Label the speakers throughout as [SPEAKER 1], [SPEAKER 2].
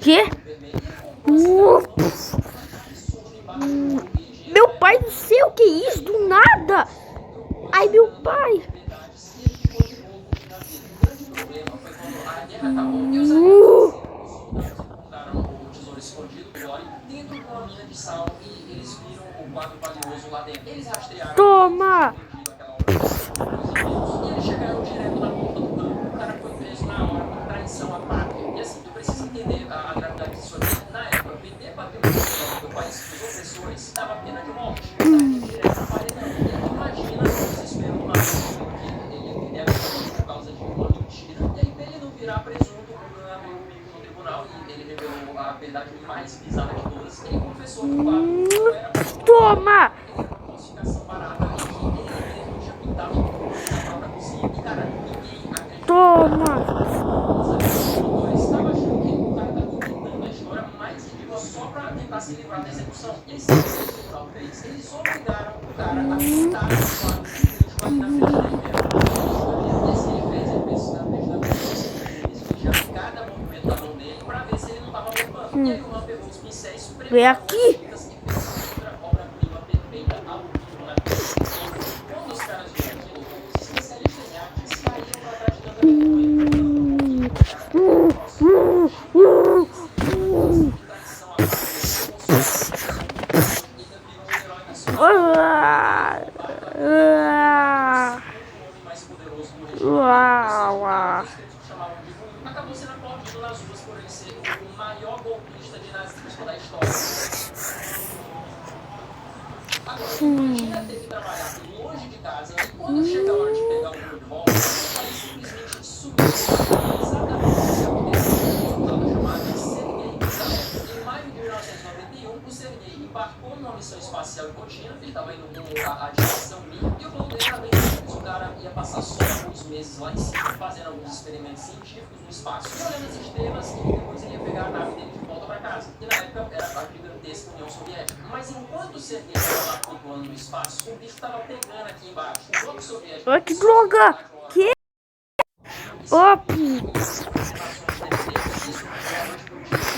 [SPEAKER 1] Quê? Meu pai do céu, que isso? Do nada! Ai, meu pai! Toma! Toma! Toma! Vem aqui!
[SPEAKER 2] Acabou sendo aplaudido nas ruas por ele ser o maior golpista de nazismo da história. Agora, o Tina teve que trabalhar longe de casa e quando chega a hora de pegar o voo de volta, ele simplesmente subiu exatamente o que aconteceu no computador chamado Sergei Kitaev. Em maio de 1991, o Sergei embarcou numa missão espacial em Cotina, ele estava indo com a direção Mir, e o plano dele era bem simples, o cara ia passar só alguns meses lá em cima, fazendo alguns experimentos científicos no espaço, e olhando as estrelas, e depois ele ia pegar a nave dele de volta para casa. E na época era a gigantesca União Soviética. Mas enquanto o Sergei estava lá flutuando no espaço, o bicho estava pegando aqui embaixo. O bloco soviético...
[SPEAKER 1] Olha que droga! Que? Oh,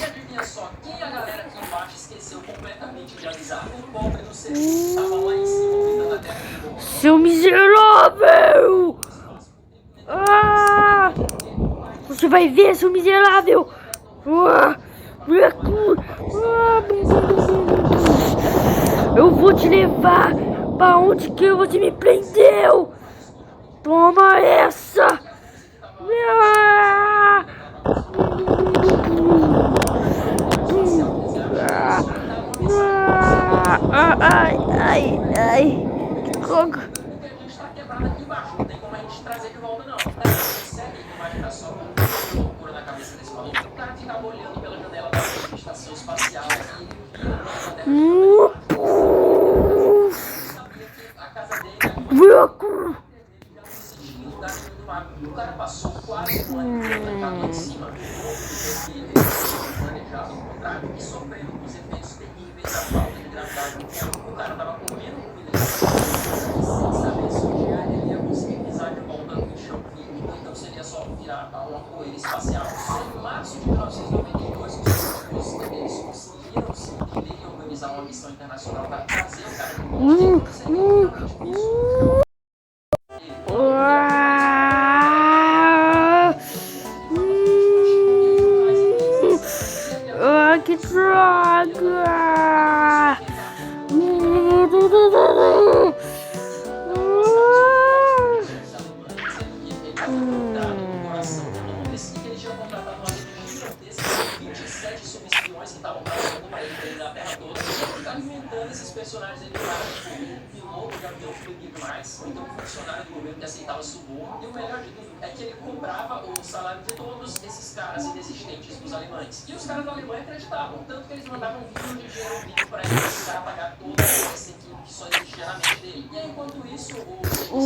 [SPEAKER 2] e adivinha só, quem a galera aqui embaixo esqueceu completamente de avisar? O pobre do Sergei estava lá em cima, ouvindo a terra de boa.
[SPEAKER 1] seu miserável! Ah! Você vai ver, seu miserável! Ah! Eu vou te levar pra onde que você me prendeu! Toma essa! Ah! Ai, ai, ai! Que droga!
[SPEAKER 2] Porque a gente está quebrado aqui embaixo, não tem como a gente trazer de volta, não. Consegue imaginar só uma loucura na cabeça desse maluco? O cara ficava olhando pela janela da estação espacial e via o plano da Terra sabia que a casa dele era o cara passou quase um ano trancado lá em cima, planejado ao contrário, e sofrendo com os efeitos terríveis da falta de gravidade no tempo. O cara estava comendo comida sem saber se um dia ele ia conseguir pisar de volta no chão firme, então seria só virar uma poeira espacial. Só em março de 1992, os cientistas eles conseguiram se entender e organizar uma missão internacional para trazer o cara de volta. Seria realmente isso.
[SPEAKER 1] Que droga!
[SPEAKER 2] Alimentando esses personagens ali, piloto de avião fluido demais, ou então um funcionário do governo que aceitava suborno. E o melhor de tudo é que ele cobrava o salário de todos esses caras inexistentes dos alemães. E os caras da Alemanha acreditavam, tanto que eles mandavam vídeo de dinheiro vivo para ele, o cara pagar toda essa equipe que só existia na mente dele. E aí, enquanto isso, o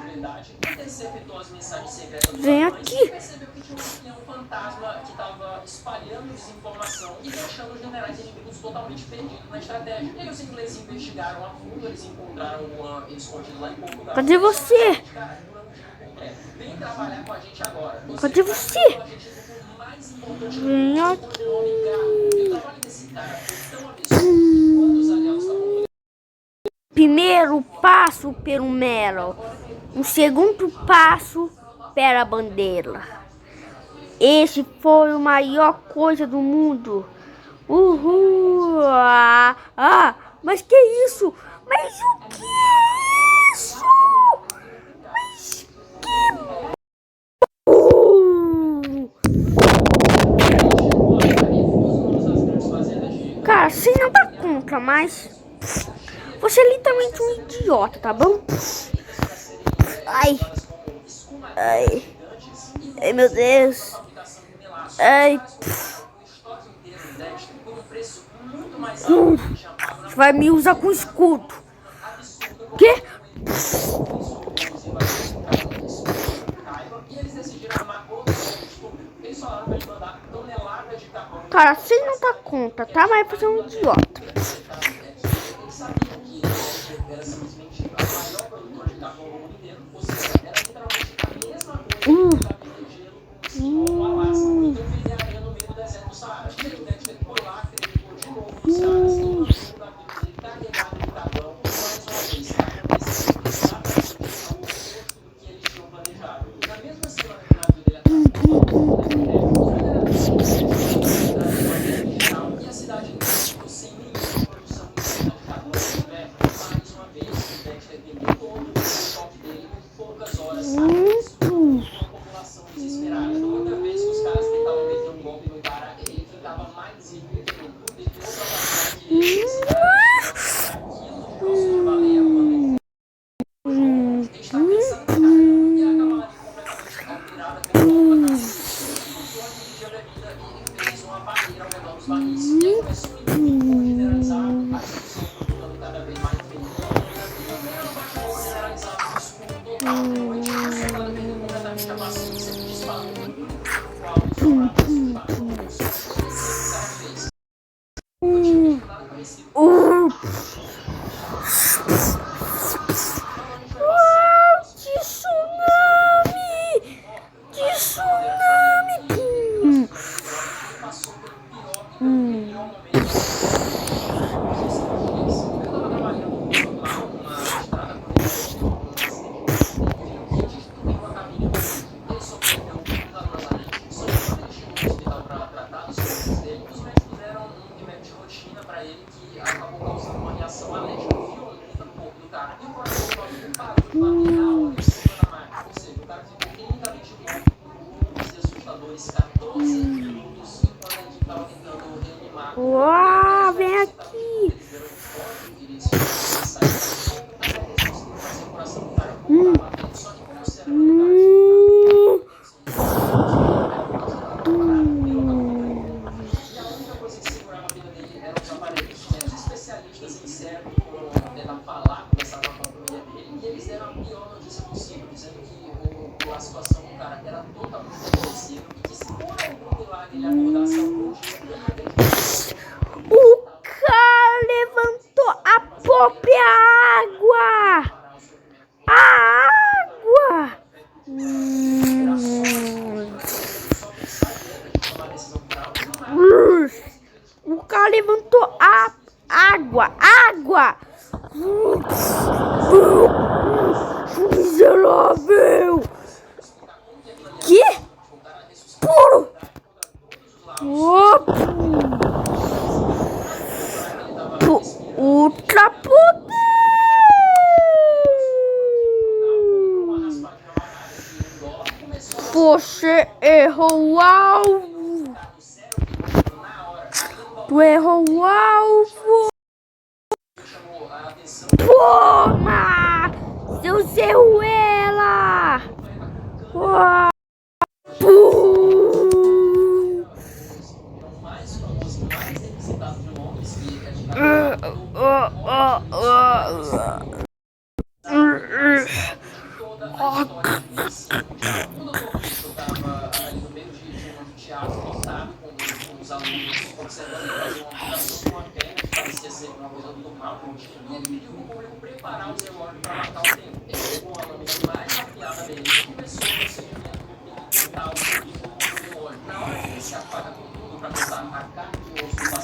[SPEAKER 2] de verdade interceptou as mensagens secretas dos alemães e percebeu que tinha um espião fantasma que estava espalhando desinformação e deixando os generais inimigos totalmente perdidos na estratégia. E aí os ingleses investigaram a fundo, eles encontraram ele escondido lá em Portugal.
[SPEAKER 1] Cadê você?
[SPEAKER 2] Vem trabalhar com a gente agora.
[SPEAKER 1] Cadê você?
[SPEAKER 2] O mais importante
[SPEAKER 1] Vem aqui. Primeiro passo pelo Melo. O segundo passo para a bandeira. Esse foi a maior coisa do mundo. Uhul! Mas que isso? Mas o que é isso? Mas que... Cara, você não dá conta, mas... Você é literalmente um idiota, tá bom? Ai. Ai. Ai, meu Deus. Ai. Você vai me usar com escudo. Quê? Cara, você não dá conta, tá? Mas você é um idiota. Uau, vem aqui.
[SPEAKER 2] A situação do cara era totalmente desconhecida e que se por algum milagre ele acordasse algum dia,
[SPEAKER 1] O cara levantou a própria água. A água. O cara levantou a água. Água. Miserável. Que? Puro. Ultra poder. Você errou o alvo. Tu errou o alvo. Toma! Seu Zeruela!
[SPEAKER 2] os alunos observando ele fazer uma aplicação com a perna, que parecia ser uma coisa normal, e ele pediu para o público preparar os relógios para marcar o tempo. Ele pegou uma lâmina mais afiada dele e começou o procedimento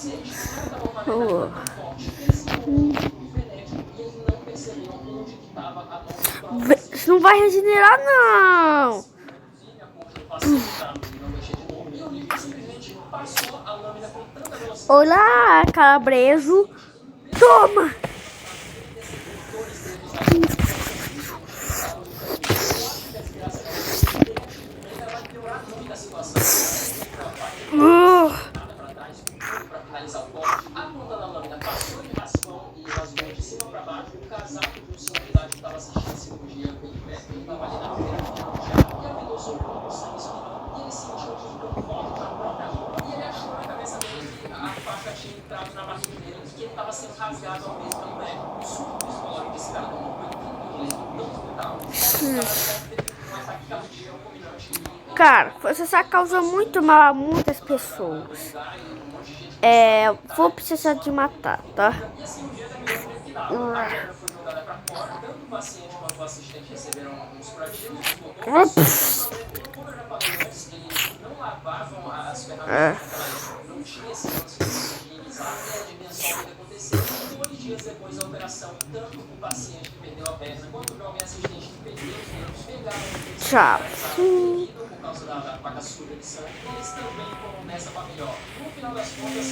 [SPEAKER 2] paciente não estava com uma
[SPEAKER 1] Oh.
[SPEAKER 2] adrenalina tão forte. Eles se envolveram frenético e eles não perceberam onde que estava a mão do próprio.
[SPEAKER 1] Isso não vai regenerar, não.
[SPEAKER 2] Inclusive, a ponto do paciente para não mexer de novo. E o Olívio simplesmente passou a lâmina com tanta velocidade.
[SPEAKER 1] Olá, calabreso. Toma.
[SPEAKER 2] Para finalizar o corte, a ponta da lâmina passou de raspão e rasgou de cima para baixo. O casaco de um senhor de idade que estava assistindo a cirurgia em pé, ele estava ali na primeira fila já, e a vendou sobre o sangue espirrando, e ele sentiu um dor forte na própria roupa, e ele achou na cabeça dele que a faca tinha entrado na barriga dele e que ele estava sendo rasgado ao mesmo pelo médico. O surto psicológico desse cara não foi tão brutal. Um ataque cardíaco fulminante.
[SPEAKER 1] Cara, você causa muito mal a muitas pessoas. Vou precisar de matar, tá?
[SPEAKER 2] E assim, o dia terminou no final. A câmera foi jogada para fora. Tanto o paciente quanto o assistente receberam alguns curativos. Como eu já falei antes, eles não lavavam as ferramentas naquela época. Não tinha esse lance de higienizar e a dimensão do que aconteceu. 2 dias depois da operação, tanto o paciente que perdeu a perna quanto o jovem assistente que perdeu os dedos pegaram
[SPEAKER 1] Tchau.
[SPEAKER 2] por causa da faca suja de sangue. Eles também foram nessa para melhor. No final das contas,